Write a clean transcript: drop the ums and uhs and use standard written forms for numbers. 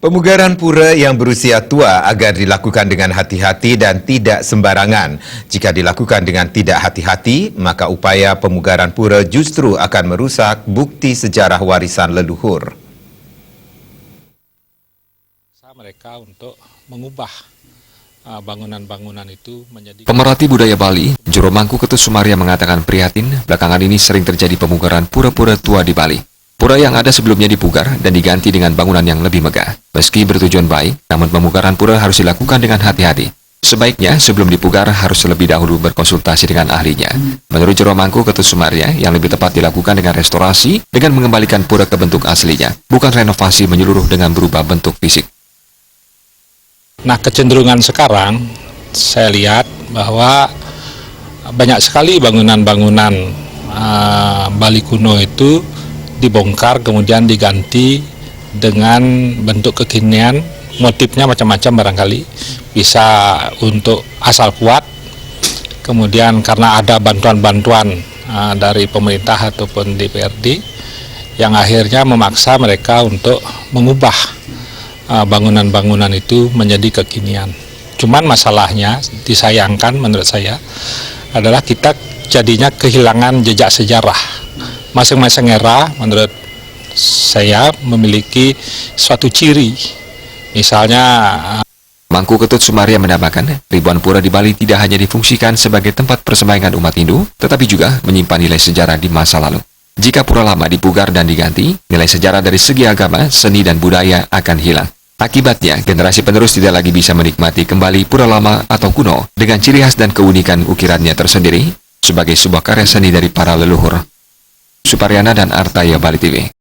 Pemugaran pura yang berusia tua agar dilakukan dengan hati-hati dan tidak sembarangan. Jika dilakukan dengan tidak hati-hati, maka upaya pemugaran pura justru akan merusak bukti sejarah warisan leluhur. Mereka untuk mengubah bangunan-bangunan itu menjadi... Pemerhati budaya Bali, Juru Mangku Ketut Sumaria mengatakan prihatin, belakangan ini sering terjadi pemugaran pura-pura tua di Bali. Pura yang ada sebelumnya dipugar dan diganti dengan bangunan yang lebih megah. Meski bertujuan baik, namun pemugaran pura harus dilakukan dengan hati-hati. Sebaiknya sebelum dipugar harus lebih dahulu berkonsultasi dengan ahlinya. Menurut Juru Mangku Ketut Sumaria, yang lebih tepat dilakukan dengan restorasi dengan mengembalikan pura ke bentuk aslinya, bukan renovasi menyeluruh dengan berubah bentuk fisik. Nah, kecenderungan sekarang saya lihat bahwa banyak sekali bangunan-bangunan Bali kuno itu dibongkar kemudian diganti dengan bentuk kekinian, motifnya macam-macam barangkali, bisa untuk asal kuat, kemudian karena ada bantuan-bantuan dari pemerintah ataupun DPRD yang akhirnya memaksa mereka untuk mengubah bangunan-bangunan itu menjadi kekinian. Cuman masalahnya, disayangkan menurut saya, adalah kita jadinya kehilangan jejak sejarah. Masing-masing era menurut saya memiliki suatu ciri. Misalnya Mangku Ketut Sumaria menambahkan, ribuan pura di Bali tidak hanya difungsikan sebagai tempat persembahyangan umat Hindu, tetapi juga menyimpan nilai sejarah di masa lalu. Jika pura lama dipugar dan diganti, nilai sejarah dari segi agama, seni, dan budaya akan hilang. Akibatnya, generasi penerus tidak lagi bisa menikmati kembali pura lama atau kuno dengan ciri khas dan keunikan ukirannya tersendiri sebagai sebuah karya seni dari para leluhur. Suparyana dan Artaya, Bali TV.